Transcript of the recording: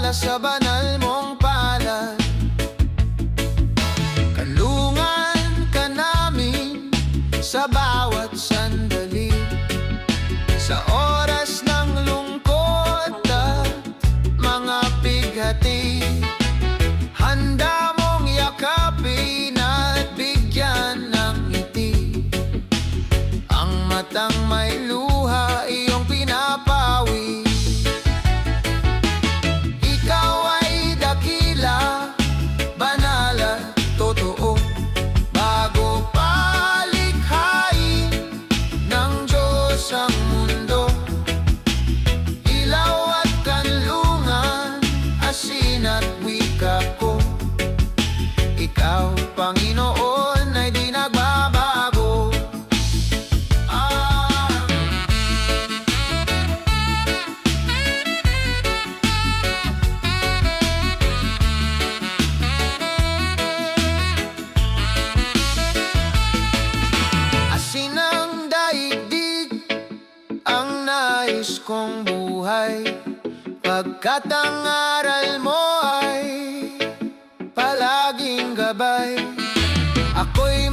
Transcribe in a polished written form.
ala sa banal mong palad. Kalungan ka namin sa bawat sandali, sa oras ng lungkot at mga bighati. Handa mong yakapin at bigyan ng ngiti ang matang may luha, iyong pinapawi. Ikaw ay dakila, banal at totoo, bago palikhain ng Diyos ang mundo. Ilaw at kanlungan, asin at wika ko, ikaw, Panginoon, ay di nagbabago. Asin ang daigdig, ang nais kong buhay, pagkat ang aral mo ay palaging gabay. Ako'y